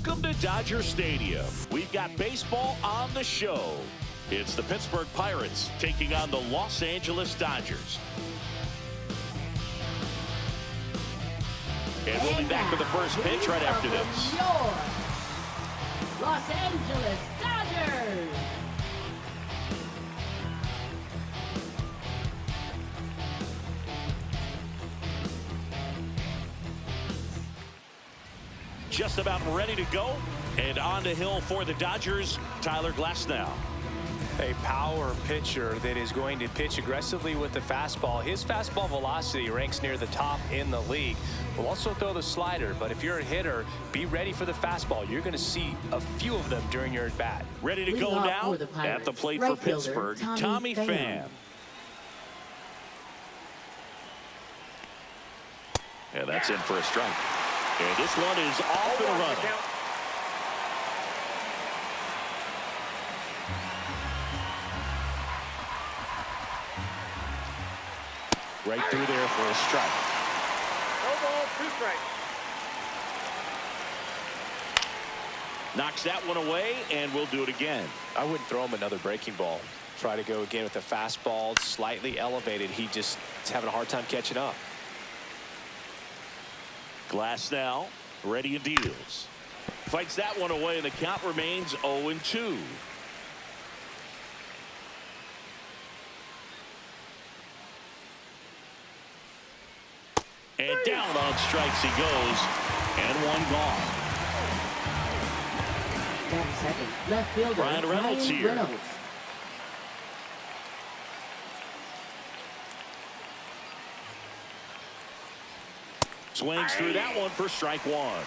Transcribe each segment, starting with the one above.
Welcome to Dodger Stadium. We've got baseball on the show. It's the Pittsburgh Pirates taking on the Los Angeles Dodgers. And we'll be back with the first pitch right after this. Your Los Angeles Dodgers. Just about ready to go. And on the hill for the Dodgers, Tyler Glasnow. A power pitcher that is going to pitch aggressively with the fastball. His fastball velocity ranks near the top in the league. Will also throw the slider, but if you're a hitter, be ready for the fastball. You're going to see a few of them during your at-bat. Ready to go now at the plate for Pittsburgh, Tommy Pham. And that's in for a strike. And this one is off and running. Right through there for a strike. No ball, 2 strikes. Knocks that one away, and we'll do it again. I wouldn't throw him another breaking ball. Try to go again with the fastball, slightly elevated. He just is having a hard time catching up. Glasnow ready and deals. Fights that one away, and the count remains 0-2. And down on strikes he goes, and one gone. Second, left fielder Bryan Reynolds here. Reynolds. Swings through that one for strike one.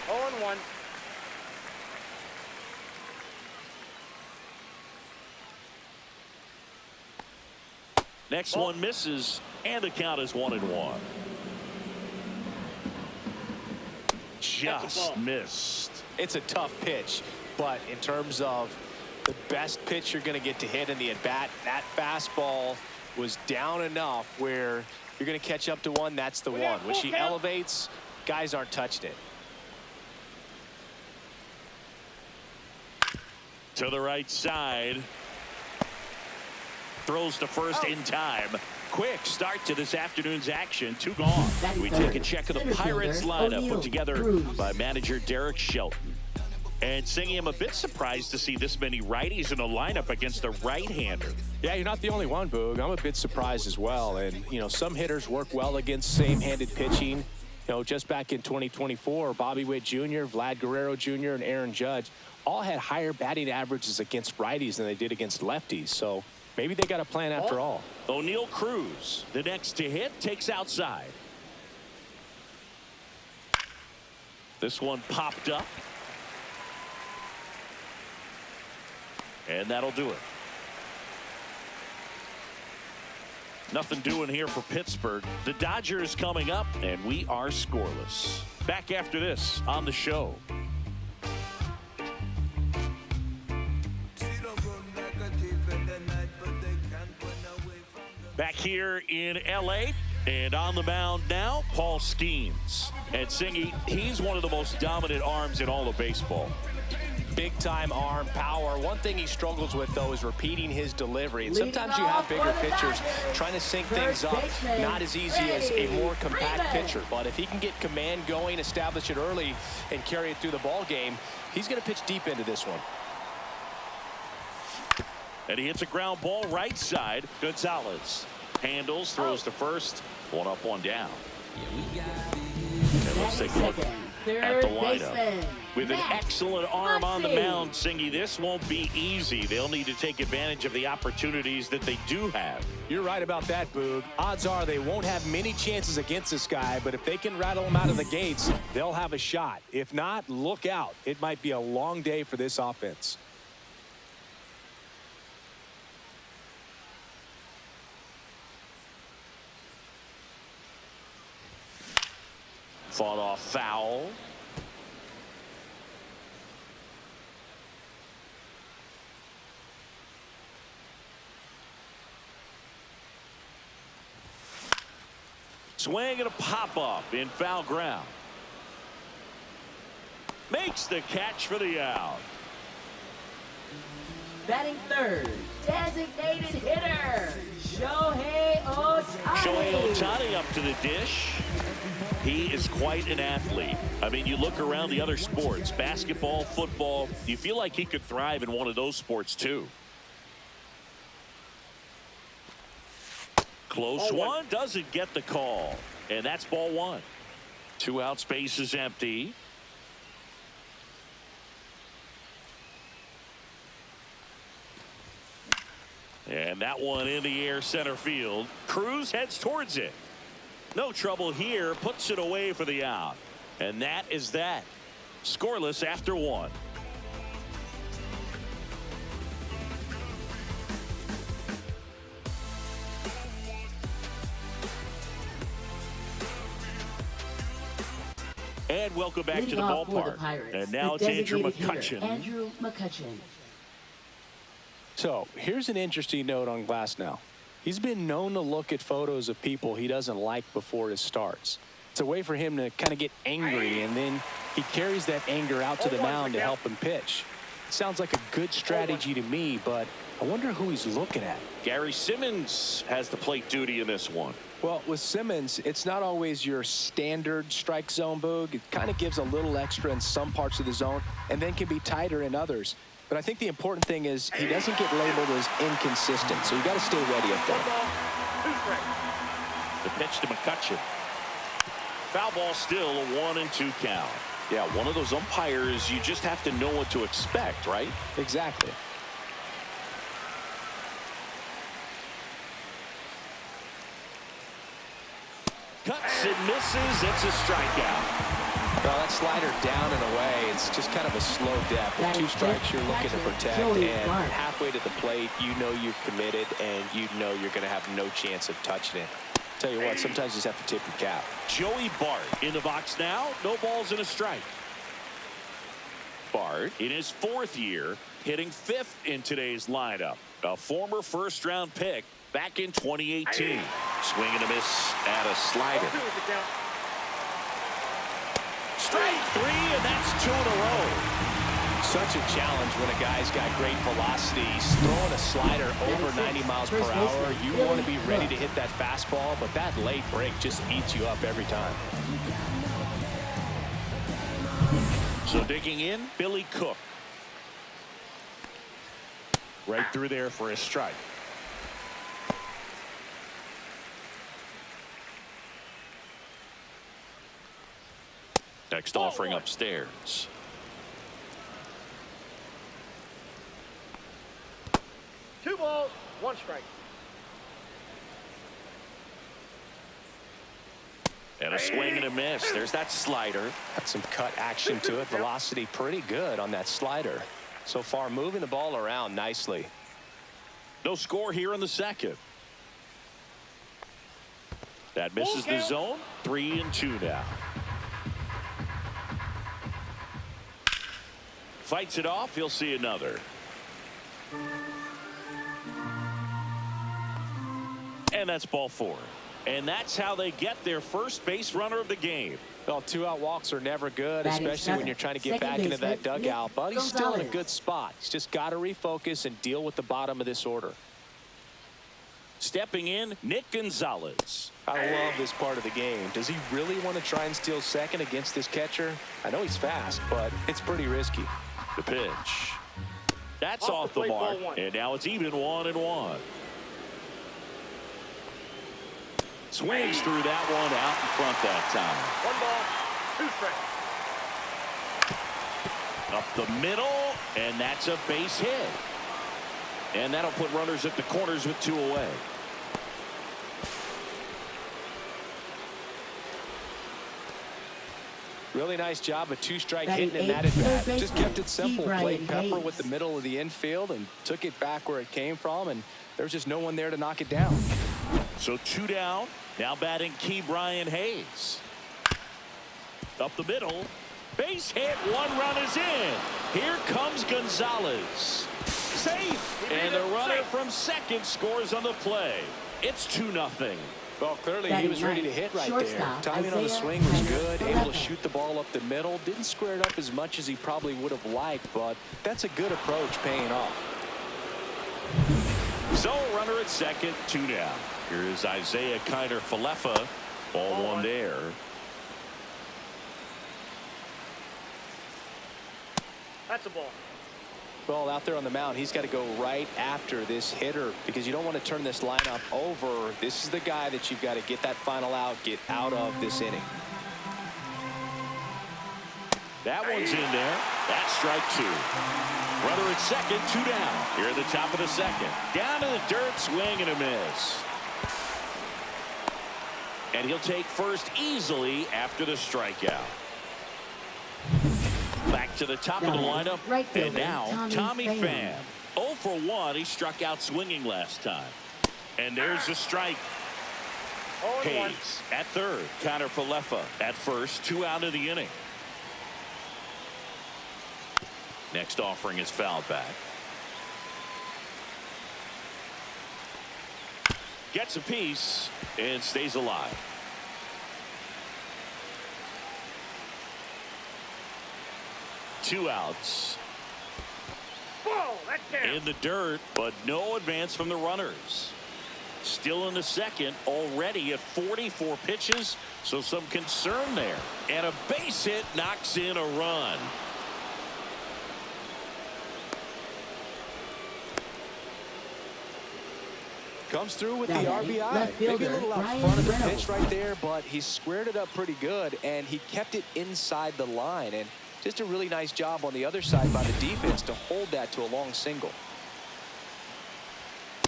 0-1. Next one misses, and the count is 1-1. Just missed. It's a tough pitch, but in terms of the best pitch you're going to get to hit in the at-bat, that fastball was down enough where you're going to catch up to one. That's the one. When she elevates, guys aren't touching it. To the right side. Throws to first in time. Quick start to this afternoon's action. 2 gone. We take a check of the Pirates lineup put together by manager Derek Shelton. And Singy, I'm a bit surprised to see this many righties in the lineup against a right-hander. Yeah, you're not the only one, Boog. I'm a bit surprised as well. And, you know, some hitters work well against same-handed pitching. You know, just back in 2024, Bobby Witt Jr., Vlad Guerrero Jr., and Aaron Judge all had higher batting averages against righties than they did against lefties. So maybe they got a plan after all. O'Neal Cruz, the next to hit, takes outside. This one popped up. And that'll do it. Nothing doing here for Pittsburgh. The Dodgers coming up, and we are scoreless. Back after this on the show. Back here in L.A. and on the mound now, Paul Skeens. And Singy, he's one of the most dominant arms in all of baseball. Big time arm power. One thing he struggles with, though, is repeating his delivery. And sometimes you have bigger pitchers trying to sync things up. Not as easy as a more compact pitcher. But if he can get command going, establish it early, and carry it through the ball game, he's going to pitch deep into this one. And he hits a ground ball right side. Gonzalez handles, throws to first. 1 up, 1 down. And let's take a look at the lineup. With an excellent arm on the mound, Singy, this won't be easy. They'll need to take advantage of the opportunities that they do have. You're right about that, Boog. Odds are they won't have many chances against this guy, but if they can rattle him out of the gates, they'll have a shot. If not, look out. It might be a long day for this offense. Fought off foul. Swing and a pop-up in foul ground. Makes the catch for the out. Batting third, designated hitter, Shohei Ohtani. Shohei Ohtani up to the dish. He is quite an athlete. I mean, you look around the other sports, basketball, football, you feel like he could thrive in one of those sports too. Close one, doesn't get the call. And that's ball one. 2 out, space is empty. And that one in the air center field. Cruz heads towards it. No trouble here. Puts it away for the out. And that is that. Scoreless after 1. And welcome back to the ballpark. And now it's Andrew McCutchen. Andrew McCutchen. So here's an interesting note on Glasnow. He's been known to look at photos of people he doesn't like before his starts. It's a way for him to kind of get angry, and then he carries that anger out to the mound to help him pitch. It sounds like a good strategy to me, but I wonder who he's looking at. Gary Simmons has the plate duty in this one. Well, with Simmons, it's not always your standard strike zone, Boog. It kind of gives a little extra in some parts of the zone and then can be tighter in others. But I think the important thing is he doesn't get labeled as inconsistent, so you got to stay ready up there. The pitch to McCutchen. Foul ball, still a 1-2 count. Yeah, one of those umpires, you just have to know what to expect, right? Exactly. Cuts and misses. It's a strikeout. Well, that slider down and away, it's just kind of a slow depth. With 2 strikes, you're looking to protect, and halfway to the plate, you know you've committed, and you know you're going to have no chance of touching it. Tell you what, sometimes you just have to tip your cap. Joey Bart in the box now. No balls and a strike. Bart in his 4th year, hitting 5th in today's lineup. A former first-round pick back in 2018. Swing and a miss at a slider. Strike 3, and that's 2 in a row. Such a challenge when a guy's got great velocity. He's throwing a slider over 90 miles per hour. You want to be ready to hit that fastball, but that late break just eats you up every time. So digging in, Billy Cook. Right through there for a strike. Next offering upstairs. Two balls, 1 strike. And a swing and a miss. There's that slider. Got some cut action to it. Velocity pretty good on that slider. So far, moving the ball around nicely. No score here in the 2nd. That misses the zone. 3-2 now. Fights it off. He'll see another. And that's ball 4. And that's how they get their first base runner of the game. Well, 2-out walks are never good, especially when you're trying to get back into that dugout. But he's still in a good spot. He's just got to refocus and deal with the bottom of this order. Stepping in, Nick Gonzalez. I love this part of the game. Does he really want to try and steal second against this catcher? I know he's fast, but it's pretty risky. The pitch. That's off the mark. And now it's even 1-1. Swings through that one out in front that time. 1 ball, 2 strikes. Up the middle, and that's a base hit. And that'll put runners at the corners with 2 away. Really nice job of 2-strike hitting in that at bat. Just kept it simple. Played Pepper with the middle of the infield and took it back where it came from, and there's just no one there to knock it down. So 2 down. Now batting Ke'Bryan Hayes. Up the middle. Base hit. 1 run is in. Here comes Gonzalez. Safe. And the runner from second scores on the play. It's 2-0. Well, clearly he was ready to hit right there. Timing on the swing was good, able to shoot the ball up the middle. Didn't square it up as much as he probably would have liked, but that's a good approach paying off. So runner at second, 2 down. Here is Isaiah Kiner-Falefa. Ball 1 there. That's a ball. Well, out there on the mound, he's got to go right after this hitter because you don't want to turn this lineup over. This is the guy that you've got to get that final out, get out of this inning. That one's in there. That's strike 2. Runner at second, 2 down. Here at the top of the second. Down to the dirt, swing and a miss. And he'll take first easily after the strikeout. Back to the top of the lineup. And now Tommy Pham. 0 for 1. He struck out swinging last time. And there's a strike. Hayes at third. Kiner-Falefa at first. 2 out of the inning. Next offering is fouled back. Gets a piece and stays alive. Two outs. Whoa, that's down. In the dirt, but no advance from the runners. Still in the second, already at 44 pitches, so some concern there. And a base hit knocks in a run. Comes through with the RBI. Maybe a little out front of the pitch right there, but he squared it up pretty good, and he kept it inside the line. And just a really nice job on the other side by the defense to hold that to a long single.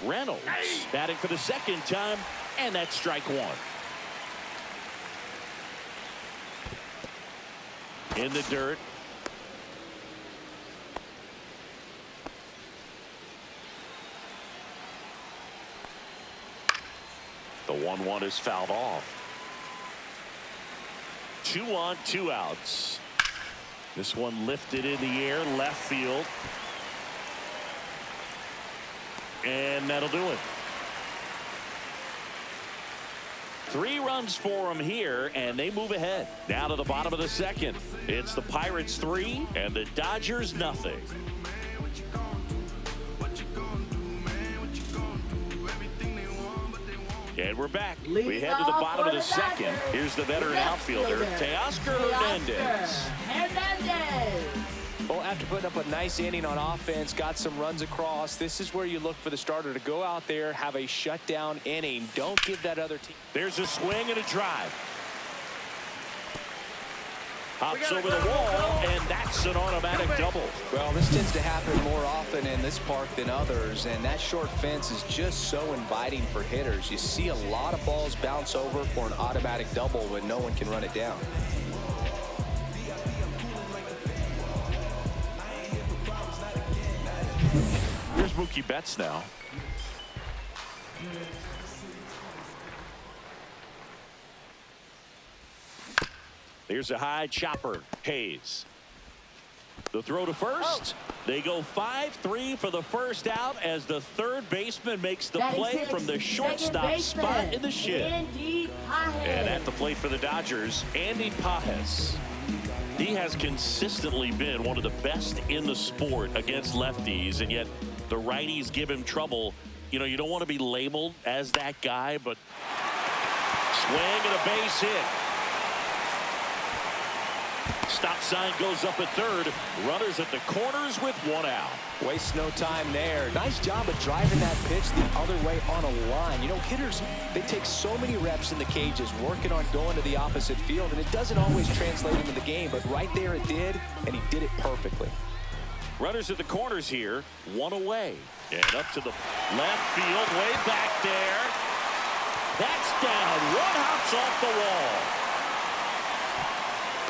Reynolds batting for the second time, and that's strike 1. In the dirt. The 1-1 is fouled off. 2 on, 2 outs. This one lifted in the air, left field. And that'll do it. 3 runs for him here, and they move ahead. Now to the bottom of the second. It's the Pirates 3 and the Dodgers nothing. And we're back. We head to the bottom of the second. Here's the veteran outfielder, Teoscar Hernandez. Well, after putting up a nice inning on offense, got some runs across, this is where you look for the starter to go out there, have a shutdown inning. Don't give that other team. There's a swing and a drive. Hops over the wall, and that's an automatic double. Well, this tends to happen more often in this park than others, and that short fence is just so inviting for hitters. You see a lot of balls bounce over for an automatic double when no one can run it down. Here's Mookie Betts now. Here's a high chopper. Hayes. The throw to first. They go 5-3 for the first out as the third baseman makes the play from the shortstop spot in the shin. And at the plate for the Dodgers, Andy Pages. He has consistently been one of the best in the sport against lefties, and yet the righties give him trouble. You know, you don't want to be labeled as that guy, but swing and a base hit. Stop sign goes up at third. Runners at the corners with 1 out. Waste no time there. Nice job of driving that pitch the other way on a line. You know, hitters, they take so many reps in the cages working on going to the opposite field, and it doesn't always translate into the game, but right there it did, and he did it perfectly. Runners at the corners here, 1 away. And up to the left field, way back there. That's down. 1 hops off the wall.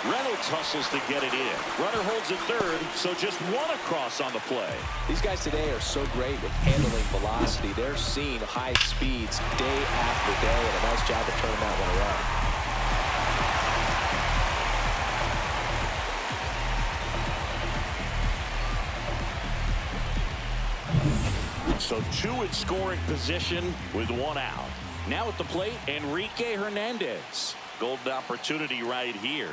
Reynolds hustles to get it in. Runner holds at third, so just 1 across on the play. These guys today are so great with handling velocity. They're seeing high speeds day after day, and a nice job of turning that one around. So 2 in scoring position with 1 out. Now at the plate, Enrique Hernandez. Golden opportunity right here.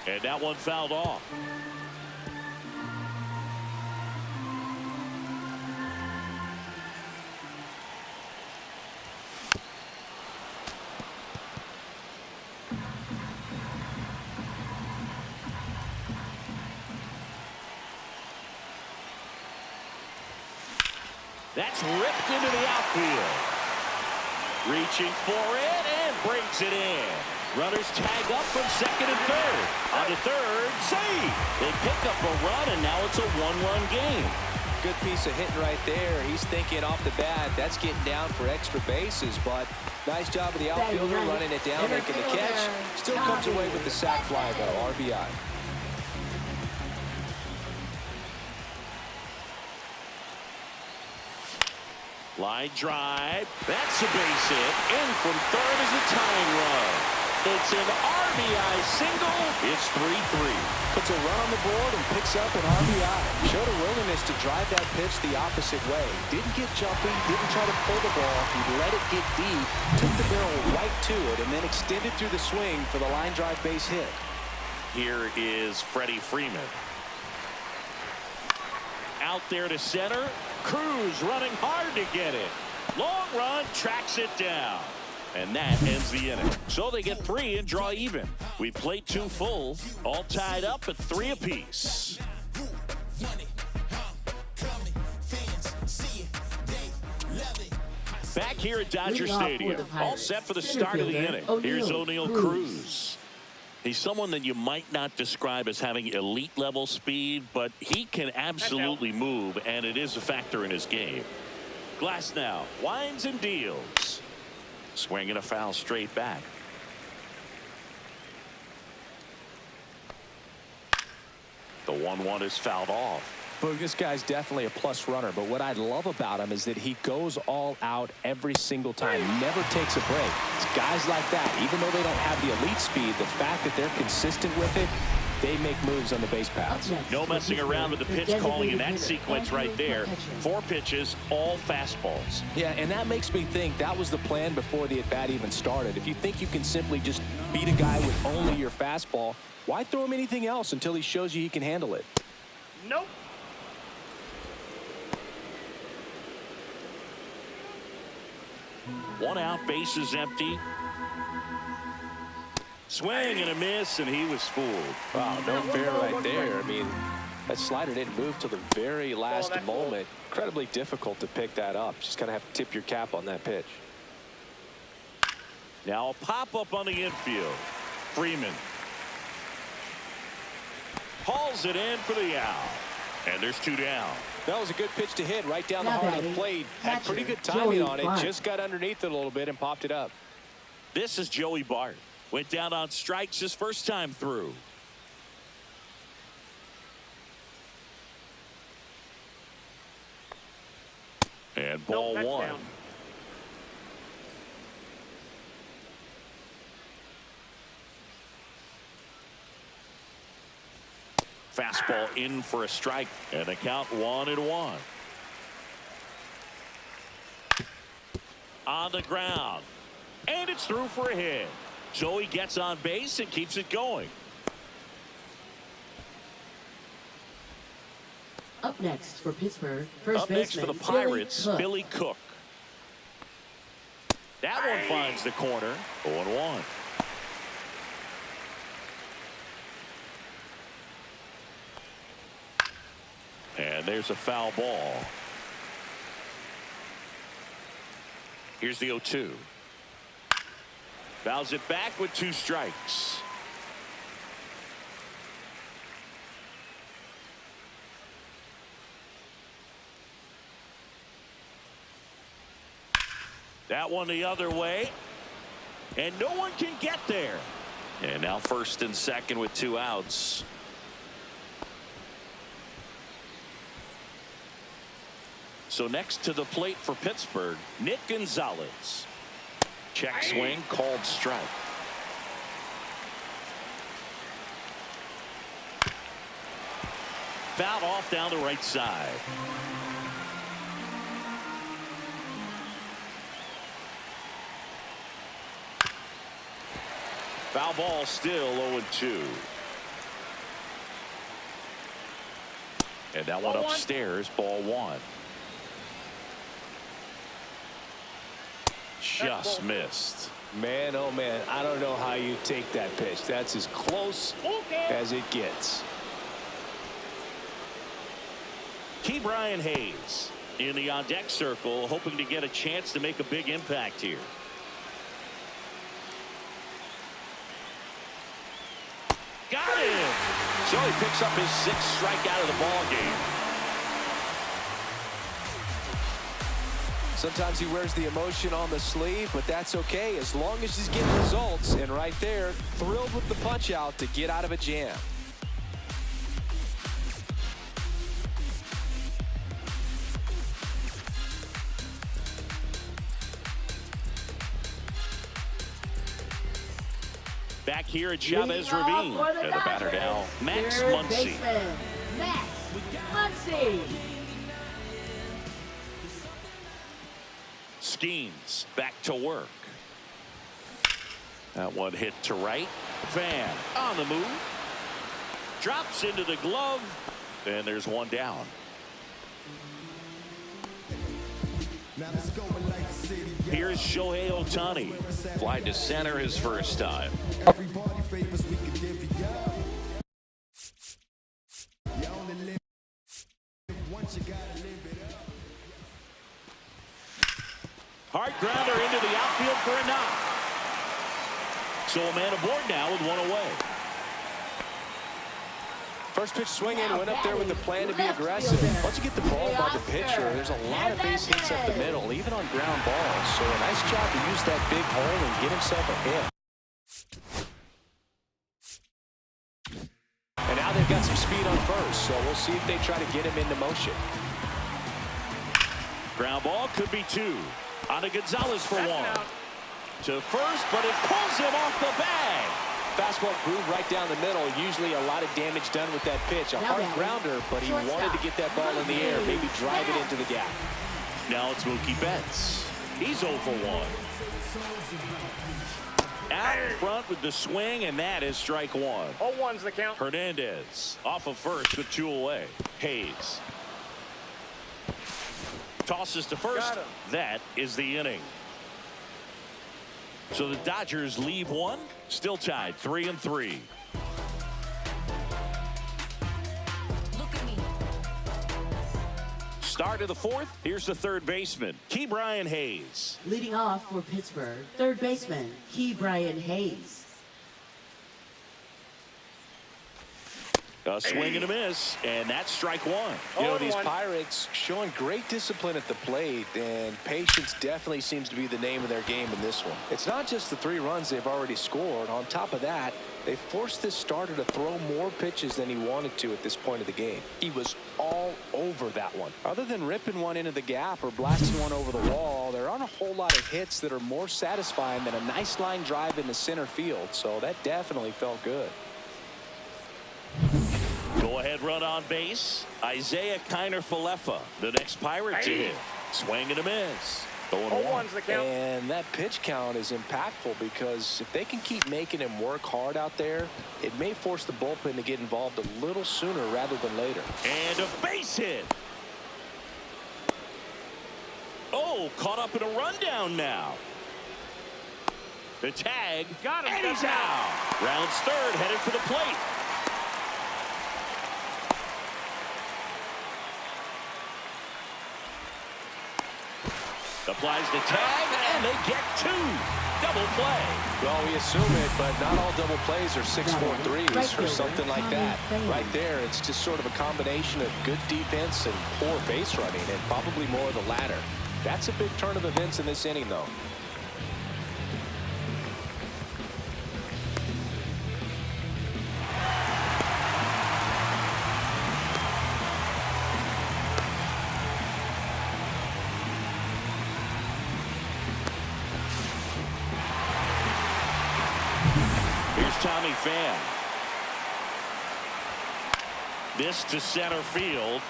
And that one fouled off. That's ripped into the outfield. Reaching for it and brings it in. Runners tag up from second and third. On to third, save. They pick up a run, and now it's a one-run game. Good piece of hitting right there. He's thinking off the bat, that's getting down for extra bases, but nice job of the outfielder running it down, making the catch. Still comes away with the sac fly, though, RBI. Line drive. That's a base hit. In from third is a tying run. It's an RBI single. It's 3-3. Puts a run on the board and picks up an RBI. Showed a willingness to drive that pitch the opposite way. Didn't get jumpy, didn't try to pull the ball. He let it get deep, took the barrel right to it, and then extended through the swing for the line drive base hit. Here is Freddie Freeman. Out there to center. Cruz running hard to get it. Long run, tracks it down. And that ends the inning. So they get 3 and draw even. We played 2 full, all tied up at 3 apiece. Back here at Dodger Stadium, all set for the start of the inning. Here's O'Neal Cruz. He's someone that you might not describe as having elite level speed, but he can absolutely move, and it is a factor in his game. Glasnow winds and deals. Swinging a foul straight back. The 1-1 is fouled off. But this guy's definitely a plus runner, but what I love about him is that he goes all out every single time. He never takes a break. It's guys like that, even though they don't have the elite speed, the fact that they're consistent with it, they make moves on the base paths. No messing around with the pitch calling in that sequence right there. 4 pitches, all fastballs. Yeah, and that makes me think that was the plan before the at-bat even started. If you think you can simply just beat a guy with only your fastball, why throw him anything else until he shows you he can handle it? Nope. One out, base is empty. Swing and a miss, and he was fooled. Wow, no fair right there. I mean, that slider didn't move till the very last moment. Incredibly difficult to pick that up. Just kind of have to tip your cap on that pitch. Now a pop-up on the infield. Freeman hauls it in for the out. And there's 2 down. That was a good pitch to hit right down the heart of the plate. Had pretty good timing on it. Just got underneath it a little bit and popped it up. This is Joey Bart. Went down on strikes his first time through. And ball 1. Down. Fastball in for a strike, and the count 1-1. On the ground, and it's through for a hit. Joey gets on base and keeps it going. Up next for Pittsburgh, first Up next for the Pirates, Billy Cook. That one finds the corner. 0-1. And there's a foul ball. Here's the 0-2. Fouls it back with 2 strikes. That one the other way. And no one can get there. And now first and second with 2 outs. So next to the plate for Pittsburgh, Nick Gonzalez. Check swing, called strike. Fouled off down the right side. Foul ball, still 0-2. And that one upstairs, ball one. Just missed. Man, oh man, I don't know how you take that pitch. That's as close as it gets. Ke'Bryan Hayes in the on-deck circle, hoping to get a chance to make a big impact here. Got him! So he picks up his 6th strikeout of the ball game. Sometimes he wears the emotion on the sleeve, but that's okay as long as he's getting results. And right there, thrilled with the punch out to get out of a jam. Back here at Chavez Ravine. And the batter now, Max Muncy. Max Muncy. Skeens back to work. That one hit to right. Van on the move. Drops into the glove. And there's one down. Here's Shohei Ohtani. Fly to center his first time. Hard grounder into the outfield for a knock. So a man aboard now with one away. First pitch swinging, went up there with the plan to be aggressive. Once you get the ball by the pitcher, there's a lot of base hits up the middle, even on ground balls. So a nice job to use that big hole and get himself a hit. And now they've got some speed on first, so we'll see if they try to get him into motion. Ground ball could be 2. On to Gonzalez for 1. To first, but it pulls him off the bag. Fastball groove right down the middle. Usually a lot of damage done with that pitch. A hard grounder, but he wanted to get that ball in the air, maybe drive it into the gap. Now it's Mookie Betts. He's 0 for 1. Out in front with the swing, and that is strike 1. 0-1's the count. Hernandez off of first with 2 away. Hayes tosses to first. That is the inning. So the Dodgers leave 1, still tied 3-3. Start of the 4th. Here's the third baseman, Ke'Bryan Hayes. Leading off for Pittsburgh, third baseman Ke'Bryan Hayes. A swing and a miss, and that's strike 1. You know, these Pirates showing great discipline at the plate, and patience definitely seems to be the name of their game in this one. It's not just the 3 runs they've already scored. On top of that, they forced this starter to throw more pitches than he wanted to at this point of the game. He was all over that one. Other than ripping one into the gap or blasting one over the wall, there aren't a whole lot of hits that are more satisfying than a nice line drive into center field, so that definitely felt good. Go-ahead run on base. Isaiah Kiner-Falefa, the next Pirate to hit. Swing and a miss. 0-1's the count. And that pitch count is impactful because if they can keep making him work hard out there, it may force the bullpen to get involved a little sooner rather than later. And a base hit. Oh, caught up in a rundown now. The tag. Got him. And he's out. Rounds third, headed for the plate. Applies the tag, and they get 2. Double play. Well, we assume it, but not all double plays are 6-4-3s or something like that. Right there, it's just sort of a combination of good defense and poor base running, and probably more of the latter. That's a big turn of events in this inning, though. Tommy Pham. This to center field.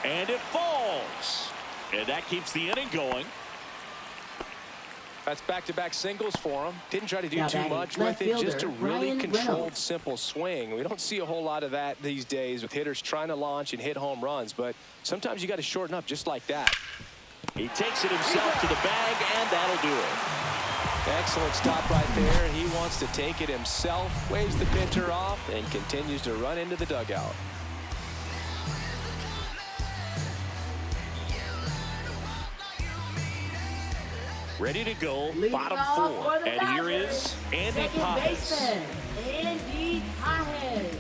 And it falls. And that keeps the inning going. That's back-to-back singles for him. Didn't try to do Now too batting, much left with it. Just a fielder, really Ryan controlled, Reynolds. simple swing. We don't see a whole lot of that these days with hitters trying to launch and hit home runs. But sometimes you got to shorten up just like that. He takes it himself to the bag, and that'll do it. Excellent stop right there. He wants to take it himself, waves the pitcher off, and continues to run into the dugout. Ready to go, Leading bottom off four. for the And here Dodgers, is Andy second Pages. baseman, Andy Pages.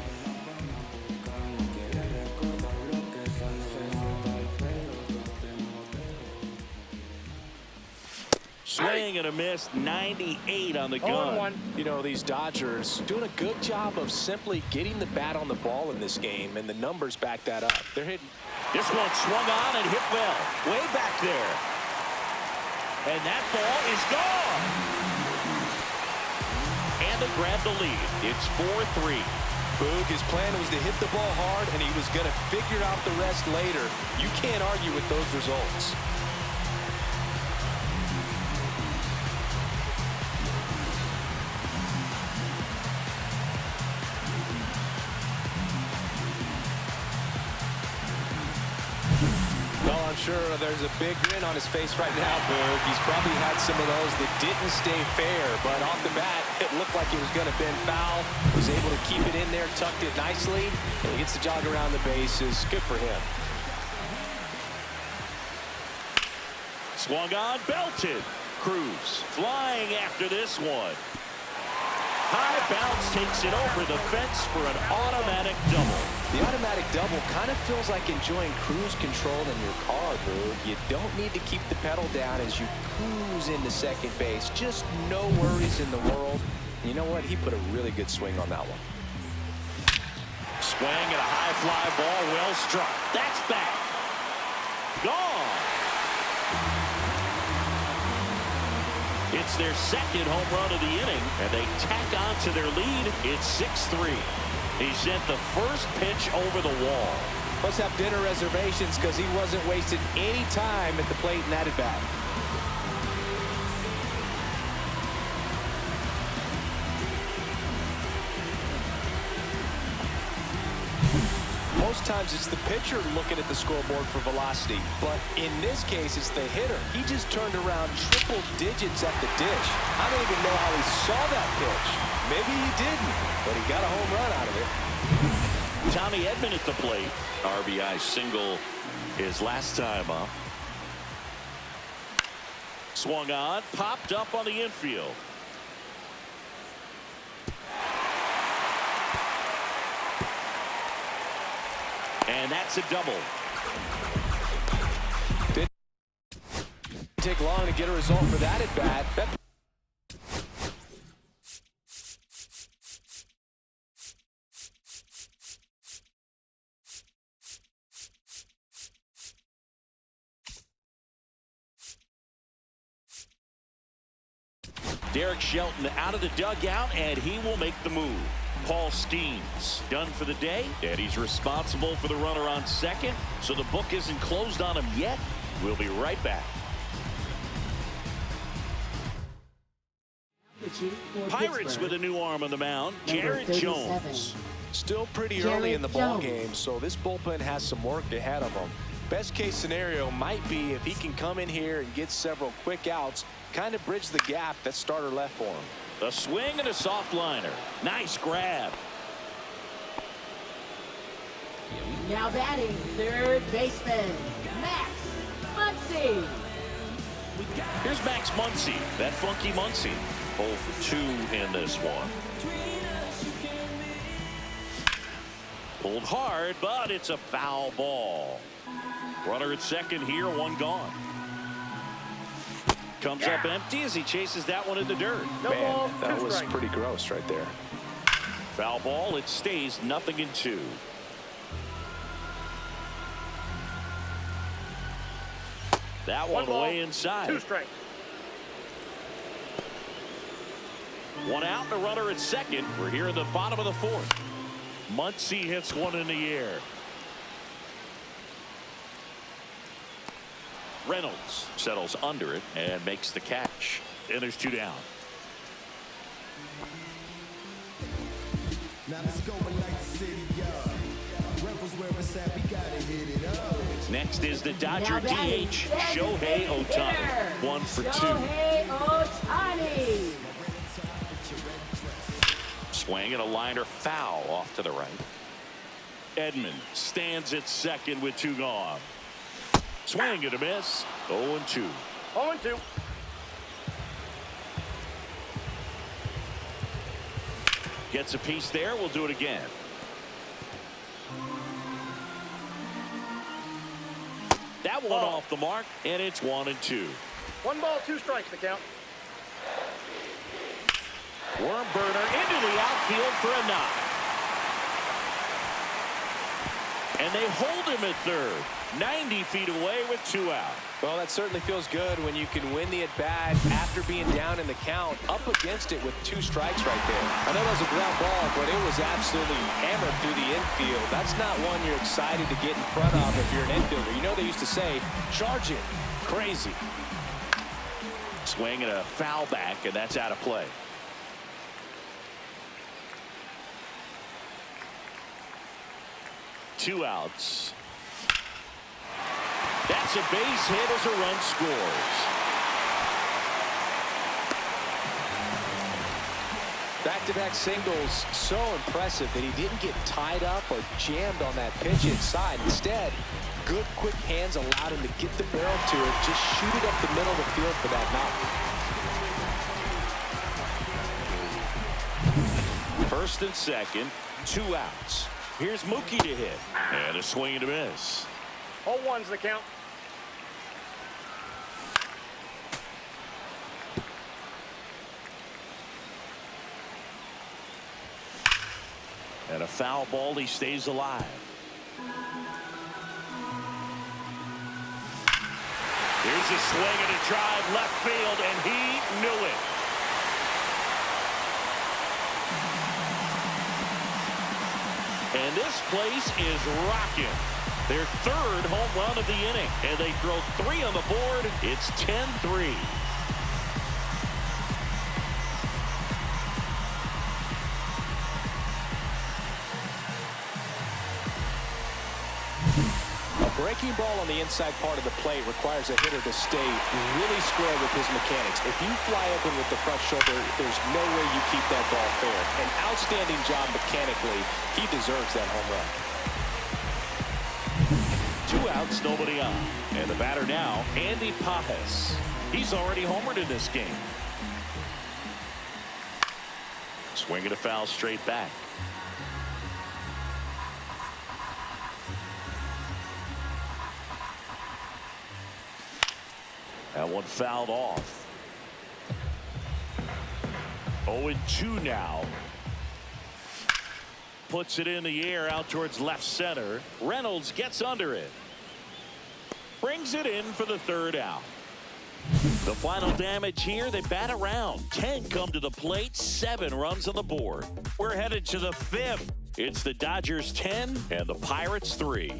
Swing and a miss, 98 on the gun. 0-1. You know, these Dodgers doing a good job of simply getting the bat on the ball in this game, and the numbers back that up. They're hitting. This one swung on and hit well, way back there. And that ball is gone. And they grab the lead. It's 4-3. Boog, his plan was to hit the ball hard, and he was going to figure out the rest later. You can't argue with those results. Well, I'm sure there's a big grin on his face right now, Boog. He's probably had some of those that didn't stay fair, but off the bat, it looked like it was going to bend foul. Was able to keep it in there, tucked it nicely, and he gets the jog around the bases. Good for him. Swung on, belted. Cruz flying after this one. High bounce takes it over the fence for an automatic double. The automatic double kind of feels like enjoying cruise control in your car, Boog. You don't need to keep the pedal down as you cruise into second base. Just no worries in the world. You know what? He put a really good swing on that one. Swing and a high fly ball, well struck. That's back. Gone. It's their second home run of the inning, and they tack on to their lead. It's 6-3. He sent the first pitch over the wall. Must have dinner reservations because he wasn't wasting any time at the plate in that at bat. Most times it's the pitcher looking at the scoreboard for velocity, but in this case it's the hitter. He just turned around triple digits at the dish. I don't even know how he saw that pitch. Maybe he didn't, but he got a home run out of it. Tommy Edman at the plate. RBI single his last time up. Swung on, popped up on the infield. And that's a double. Didn't take long to get a result for that at bat. Derek Shelton out of the dugout, and he will make the move. Paul Skeens done for the day, and he's responsible for the runner on second, so the book isn't closed on him yet. We'll be right back. Pirates with a new arm on the mound, Jared Jones. Still pretty early in the ball game, so this bullpen has some work ahead of him. Best case scenario might be if he can come in here and get several quick outs, kind of bridge the gap that starter left for him. A swing and a soft liner. Nice grab. Now batting, third baseman, Max Muncy. Here's Max Muncy, that funky Muncy. 0 for 2 in this one. Pulled hard, but it's a foul ball. Runner at second here, one gone. Comes up empty as he chases that one in the dirt. No ball, Man, that was strike. pretty gross right there. Foul ball, it stays 0-2. That one ball, way inside. 2 strikes. One out and a runner at second. We're here in the bottom of the fourth. Muncy hits one in the air. Reynolds settles under it and makes the catch. and there's 2 down. Now let's go like the city, Rebels where it's at, we gotta hit it up. Next is the Dodger DH, Shohei Ohtani. 1 for 2. Shohei Ohtani. Swing and a liner foul off to the right. Edman stands at second with 2 gone. Swing and a miss. 0-2. 0-2. Gets a piece there. We'll do it again. That one off the mark, and it's 1-2. 1 ball, 2 strikes to count. Worm burner into the outfield for a knock. And they hold him at third. 90 feet away with 2 out. Well, that certainly feels good when you can win the at-bat after being down in the count, up against it with 2 strikes right there. I know that was a ground ball, but it was absolutely hammered through the infield. That's not one you're excited to get in front of if you're an infielder. You know they used to say, charge it. Crazy. Swing and a foul back, and that's out of play. Two outs. That's a base hit as a run scores. Back-to-back singles, so impressive that he didn't get tied up or jammed on that pitch inside. Instead, good quick hands allowed him to get the barrel to it, just shoot it up the middle of the field for that knock. First and second, 2 outs. Here's Mookie to hit. And a swing and a miss. 0-1's the count. And a foul ball, he stays alive. Here's a swing and a drive left field, and he knew it. And this place is rocking. Their 3rd home run of the inning, and they throw 3 on the board. It's 10-3. Breaking ball on the inside part of the plate requires a hitter to stay really square with his mechanics. If you fly open with the front shoulder, there's no way you keep that ball fair. An outstanding job mechanically. He deserves that home run. 2 outs, nobody on. And the batter now, Andy Pages. He's already homered in this game. Swing and a foul straight back. That one fouled off. 0-2 now. Puts it in the air out towards left center. Reynolds gets under it. Brings it in for the 3rd out. The final damage here, they bat around. 10 come to the plate, 7 runs on the board. We're headed to the 5th. It's the Dodgers 10 and the Pirates 3.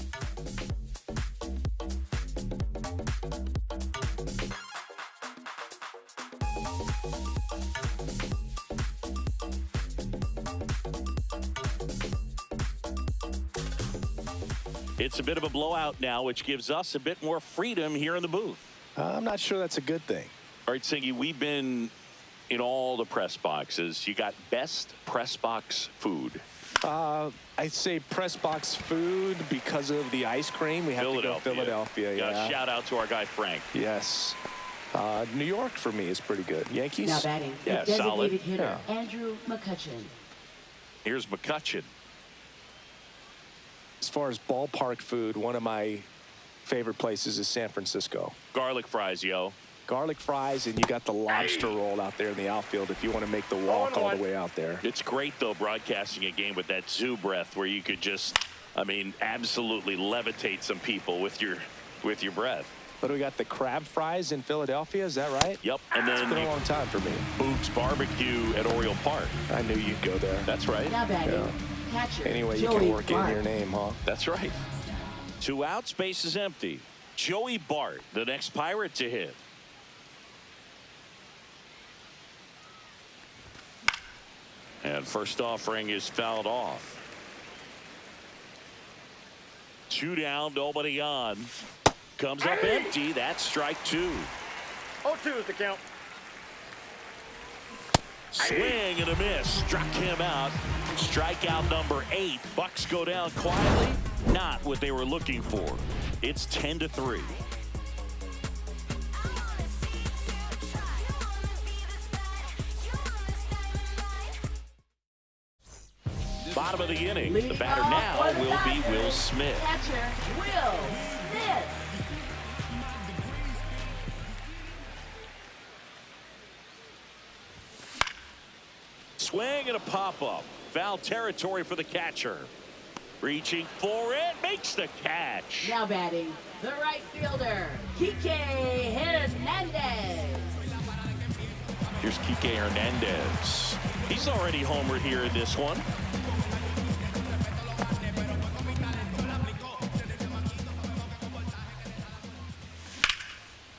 It's a bit of a blowout now, which gives us a bit more freedom here in the booth. I'm not sure that's a good thing. All right, Singy, we've been in all the press boxes. You got best press box food. I'd say press box food because of the ice cream. We have to go Philadelphia. Yeah. Shout out to our guy Frank. Yes. New York for me is pretty good. Yankees. Now batting, Yeah, the solid. designated hitter, Andrew McCutchen. Here's McCutchen. As far as ballpark food, one of my favorite places is San Francisco. Garlic fries, yo. Garlic fries, and you got the lobster roll out there in the outfield if you want to make the walk all the way out there. It's great, though, broadcasting a game with that zoo breath where you could just, I mean, absolutely levitate some people with your breath. But we got the crab fries in Philadelphia, is that right? Yep, and then It's been a long time for me. Boog's Barbecue at Oriole Park. I knew you'd go there. That's right. Now batting, Yeah. catcher, Anyway, you Joey can work Bart. in your name, huh? That's right. 2 outs, base is empty. Joey Bart, the next Pirate to hit. And first offering is fouled off. 2 down, nobody on. Comes up empty. That's strike 2. 0-2 is the count. Swing and a miss. Struck him out. Strikeout number 8. Bucks go down quietly. Not what they were looking for. It's 10-3. Bottom of the inning. The batter now will be Will Smith. Catcher, Will Smith. Swing and a pop-up. Foul territory for the catcher. Reaching for it. Makes the catch. Now batting, the right fielder, Kike Hernandez. Here's Kike Hernandez. He's already homered here in this one.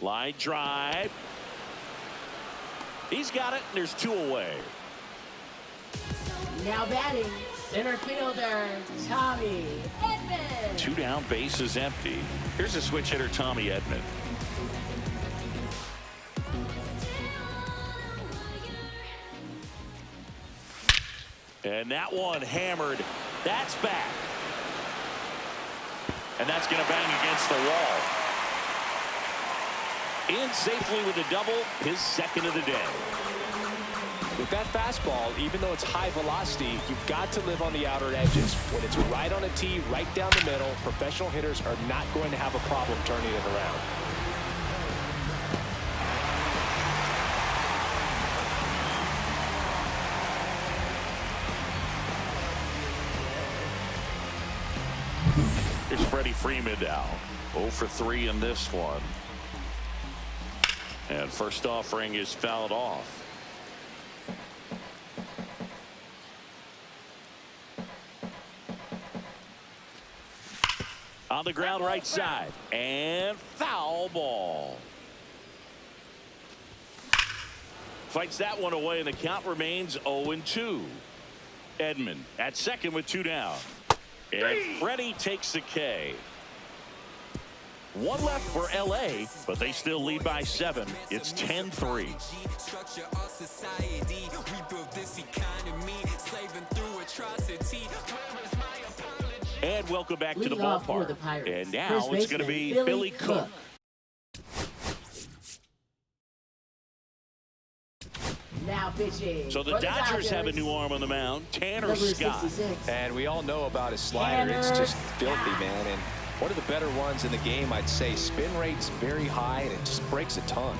Line drive. He's got it, and there's 2 away. Now batting, center fielder, Tommy Edman. 2 down, base is empty. Here's a switch hitter, Tommy Edman. And that one hammered. That's back. And that's going to bang against the wall. In safely with a double, his second of the day. With that fastball, even though it's high velocity, you've got to live on the outer edges. When it's right on a tee, right down the middle, professional hitters are not going to have a problem turning it around. Here's Freddie Freeman now. 0 for 3 in this one. And first offering is fouled off. On the ground right side. And foul ball. Fights that one away, and the count remains 0-2. Edman at second with 2 down. And Freddie takes the K. 1 left for LA, but they still lead by 7. It's 10-3. And welcome back to the ballpark. And now it's going to be Billy Cook. Now pitching. So the Dodgers have a new arm on the mound, Tanner Scott. And we all know about his slider. It's just filthy, man. And one of the better ones in the game, I'd say. Spin rate's very high, and it just breaks a ton.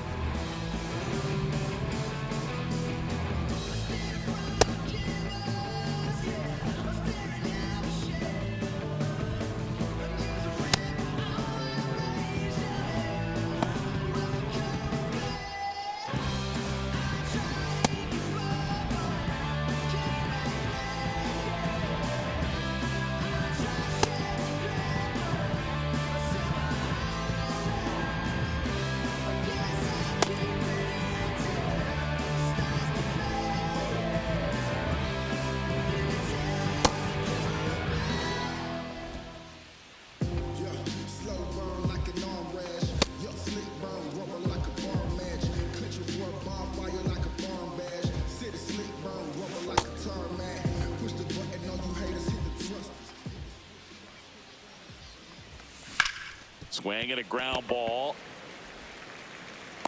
Swing and a ground ball.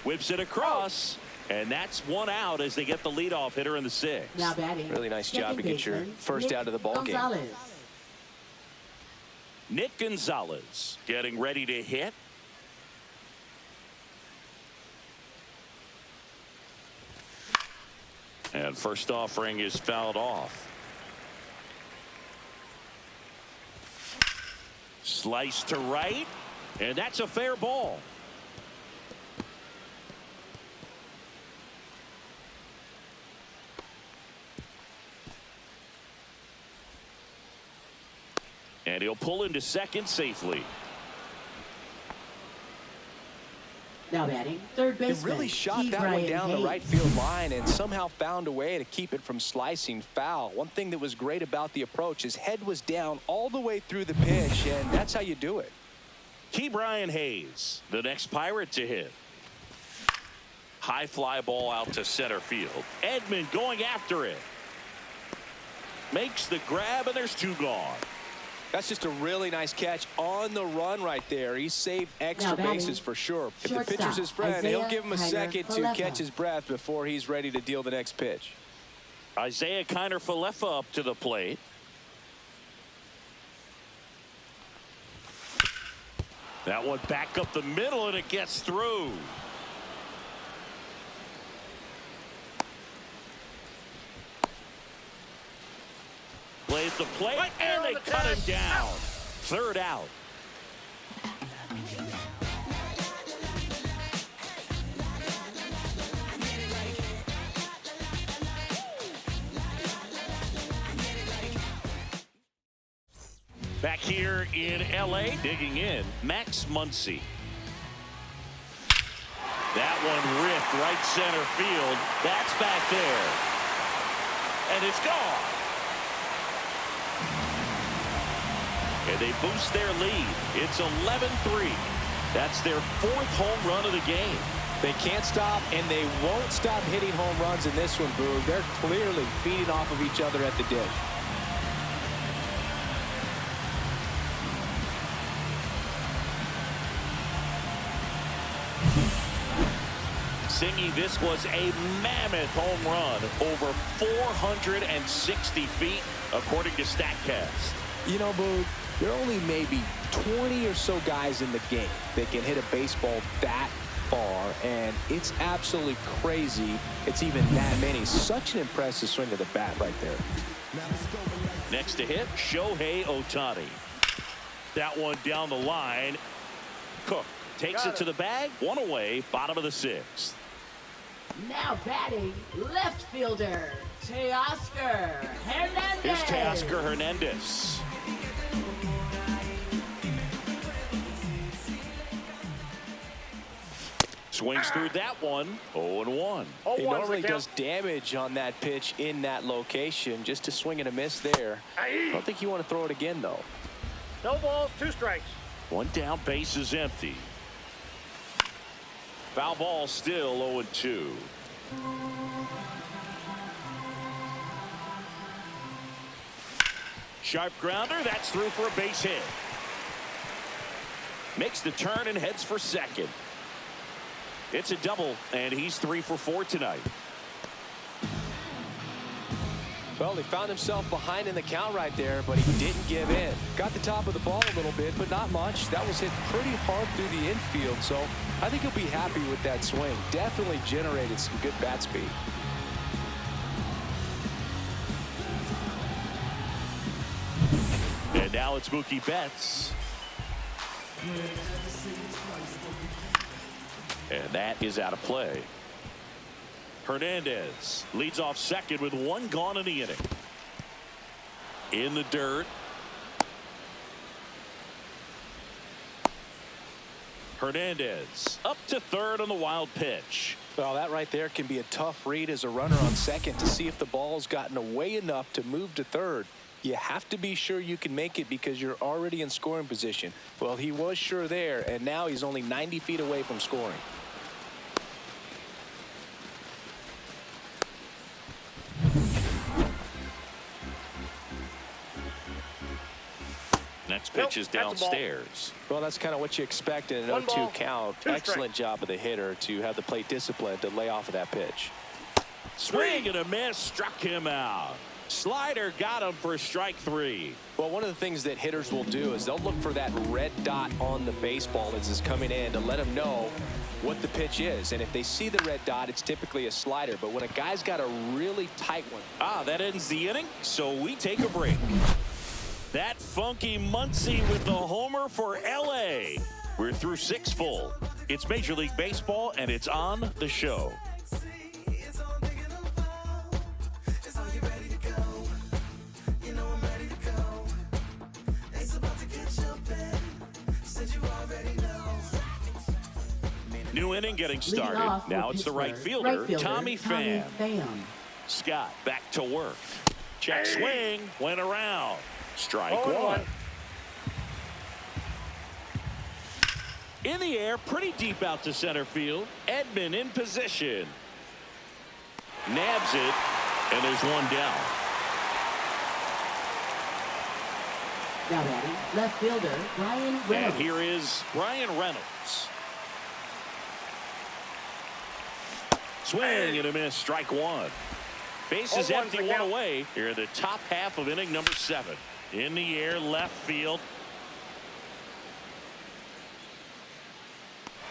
Whips it across. And that's 1 out as they get the leadoff hitter in the 6th. Now batting. Really nice job to get your first out of the ball game. Nick Gonzalez getting ready to hit. And first offering is fouled off. Slice to right. And that's a fair ball. And he'll pull into second safely. Now batting, third He baseman. really shot Key that one Brian down the Hayes. right field line and somehow found a way to keep it from slicing foul. One thing that was great about the approach, his head was down all the way through the pitch, and that's how you do it. Key Brian Hayes, the next Pirate to hit. High fly ball out to center field. Edman going after it. Makes the grab, and there's two gone. That's just a really nice catch on the run right there. He saved extra Now batting, bases for sure. If the shortstop, pitcher's his friend, he'll Isaiah give him a Kiner second to Falefa. catch his breath before he's ready to deal the next pitch. Isaiah Kiner Falefa up to the plate. That one back up the middle, and it gets through. Plays the plate, Right there and on they the cut him tag. down. Third out. Back here in L.A., digging in, Max Muncy. That one ripped right center field. That's back there. And it's gone. And they boost their lead. It's 11-3. That's their fourth home run of the game. They can't stop, and they won't stop hitting home runs in this one, Boog. They're clearly feeding off of each other at the dish. Singy, this was a mammoth home run, over 460 feet, according to StatCast. You know, Boog, there are only maybe 20 or so guys in the game that can hit a baseball that far, and it's absolutely crazy it's even that many. Such an impressive swing of the bat right there. Next to hit, Shohei Ohtani. That one down the line. Cook takes it to the bag. One away, bottom of the sixth. Now batting, left fielder, Teoscar Hernandez. Here's Teoscar Hernandez. Swings through that one. 0-1. He normally does damage on that pitch in that location. Just a swing and a miss there. I don't think you want to throw it again, though. No balls, 2 strikes. One down, base is empty. Foul ball still 0-2. Sharp grounder, that's through for a base hit. Makes the turn and heads for second. It's a double, and he's 3 for 4 tonight. Well, he found himself behind in the count right there, but he didn't give in. Got the top of the ball a little bit, but not much. That was hit pretty hard through the infield, so I think he'll be happy with that swing. Definitely generated some good bat speed. And now it's Mookie Betts. And that is out of play. Hernandez leads off second with 1 gone in the inning. In the dirt. Hernandez up to third on the wild pitch. Well, that right there can be a tough read as a runner on second to see if the ball's gotten away enough to move to third. You have to be sure you can make it because you're already in scoring position. Well, he was sure there, and now he's only 90 feet away from scoring. Next pitch is downstairs. Well, that's kind of what you expect in an 0-2 count. Excellent job of the hitter to have the plate discipline to lay off of that pitch. Swing and a miss, struck him out. Slider got him for strike 3. Well, one of the things that hitters will do is they'll look for that red dot on the baseball as it's coming in to let them know what the pitch is. And if they see the red dot, it's typically a slider. But when a guy's got a really tight one. That ends the inning, so we take a break. That funky Muncy with the homer for L.A. We're through 6 full. It's Major League Baseball, and it's on the show. New inning getting Leading started. off Now for it's the right Pittsburgh, fielder, Tommy Pham. Scott back to work. Check swing. Went around. Strike 1. In the air, pretty deep out to center field. Edman in position. Nabs it, and there's one down. Now batting, left fielder, Bryan Reynolds. And here is Bryan Reynolds. Swing and a miss. Strike 1. Base is empty, 1 away. Here in the top half of inning number 7. In the air, left field.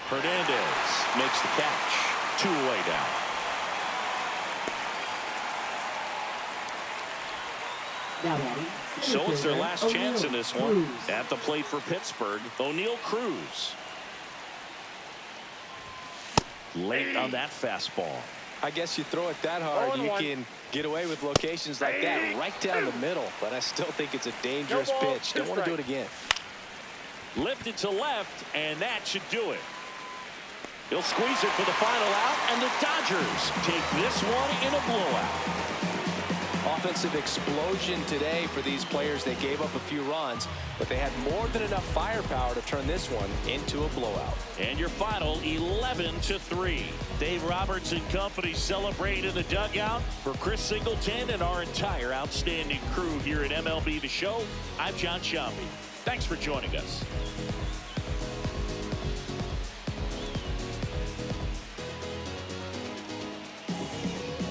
Hernandez makes the catch. 2 away down. Now batting, So it's their last chance in this one. Cruz. At the plate for Pittsburgh, O'Neal Cruz. Late on that fastball. I guess you throw it that hard, you can get away with locations like that right down the middle. But I still think it's a dangerous pitch. Don't want to do it again. Lifted to left, and that should do it. He'll squeeze it for the final out, and the Dodgers take this one in a blowout. Offensive explosion today for these players. They gave up a few runs, but they had more than enough firepower to turn this one into a blowout. And your final 11-3. Dave Roberts and company celebrate in the dugout. For Chris Singleton and our entire outstanding crew here at MLB The Show, I'm John Sciambi. Thanks for joining us.